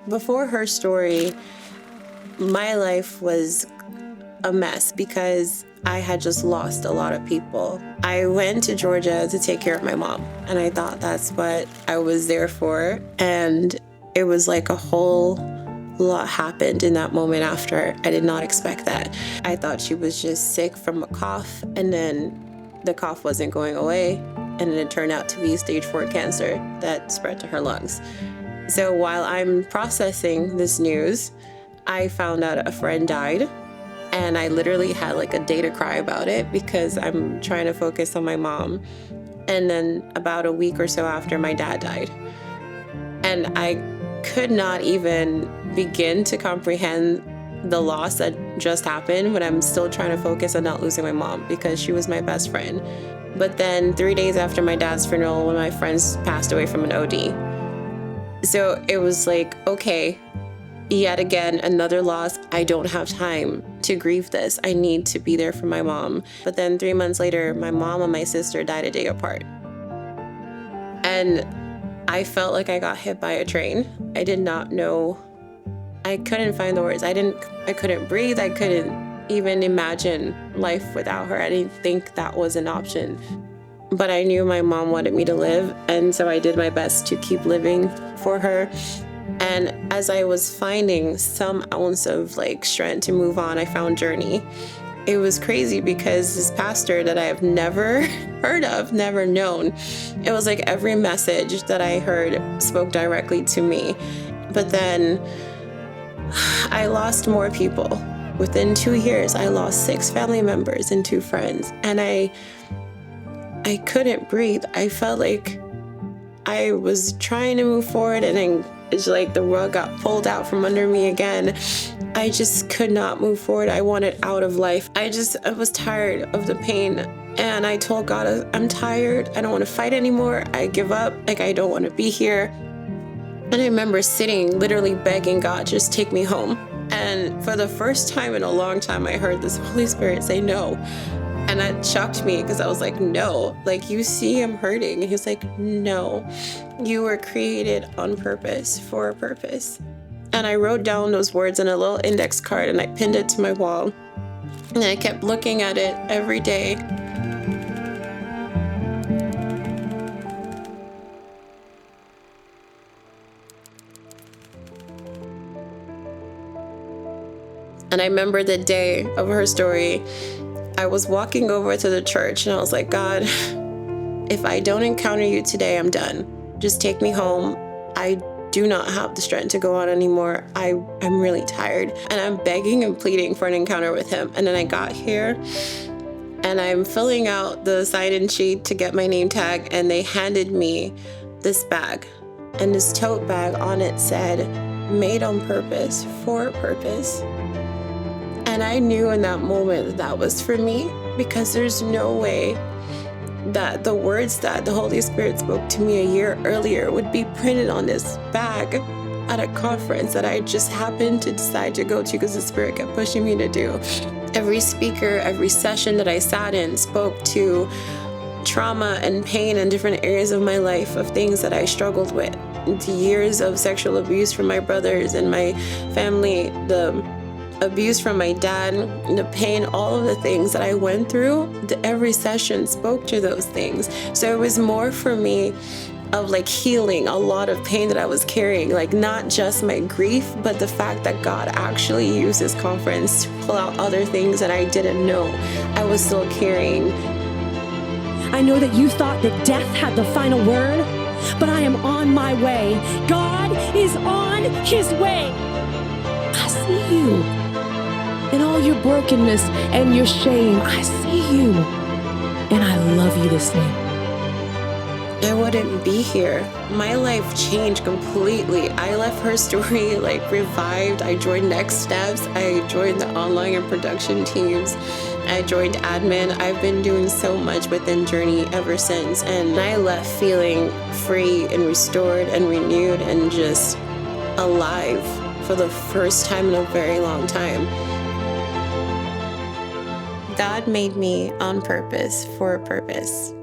Before her story, my life was a mess because I had just lost a lot of people. I went to Georgia to take care of my mom, and I thought that's what I was there for. And it was like a whole lot happened in that moment after. I did not expect that. I thought she was just sick from a cough, and then the cough wasn't going away, and then it turned out to be stage 4 cancer that spread to her lungs. So while I'm processing this news, I found out a friend died, and I literally had like a day to cry about it because I'm trying to focus on my mom. And then about a week or so after, my dad died. And I could not even begin to comprehend the loss that just happened when I'm still trying to focus on not losing my mom because she was my best friend. But then 3 days after my dad's funeral, one of my friends passed away from an OD. So it was like, okay, yet again, another loss. I don't have time to grieve this. I need to be there for my mom. But then 3 months later, my mom and my sister died a day apart. And I felt like I got hit by a train. I did not know. I couldn't find the words. I couldn't breathe. I couldn't even imagine life without her. I didn't think that was an option. But I knew my mom wanted me to live, and so I did my best to keep living for her. And as I was finding some ounce of like strength to move on, I found Journey. It was crazy because this pastor that I have never heard of, never known, it was like every message that I heard spoke directly to me. But then I lost more people. Within 2 years, I lost 6 family members and 2 friends. And I couldn't breathe. I felt like I was trying to move forward, and then it's like the rug got pulled out from under me again. I just could not move forward. I wanted out of life. I was tired of the pain. And I told God, I'm tired. I don't want to fight anymore. I give up. Like, I don't want to be here. And I remember sitting, literally begging God, just take me home. And for the first time in a long time, I heard this Holy Spirit say no. And that shocked me because I was like, no, like, you see him hurting. And he was like, no, you were created on purpose for a purpose. And I wrote down those words in a little index card and I pinned it to my wall. And I kept looking at it every day. And I remember the day of her story, I was walking over to the church and I was like, God, if I don't encounter you today, I'm done. Just take me home. I do not have the strength to go on anymore. I'm really tired. And I'm begging and pleading for an encounter with him. And then I got here and I'm filling out the sign-in sheet to get my name tag. And they handed me this bag. And this tote bag on it said, made on purpose for a purpose. And I knew in that moment that was for me, because there's no way that the words that the Holy Spirit spoke to me a year earlier would be printed on this bag at a conference that I just happened to decide to go to because the Spirit kept pushing me to do. Every speaker, every session that I sat in spoke to trauma and pain in different areas of my life, of things that I struggled with. The years of sexual abuse from my brothers and my family, the abuse from my dad, the pain, all of the things that I went through, every session spoke to those things. So it was more for me of like healing a lot of pain that I was carrying, like not just my grief, but the fact that God actually used this conference to pull out other things that I didn't know I was still carrying. I know that you thought that death had the final word, but I am on my way. God is on his way. I see you. In all your brokenness and your shame, I see you. And I love you the same. I wouldn't be here. My life changed completely. I left HerStory like revived. I joined Next Steps. I joined the online and production teams. I joined admin. I've been doing so much within Journey ever since. And I left feeling free and restored and renewed and just alive for the first time in a very long time. God made me on purpose for a purpose.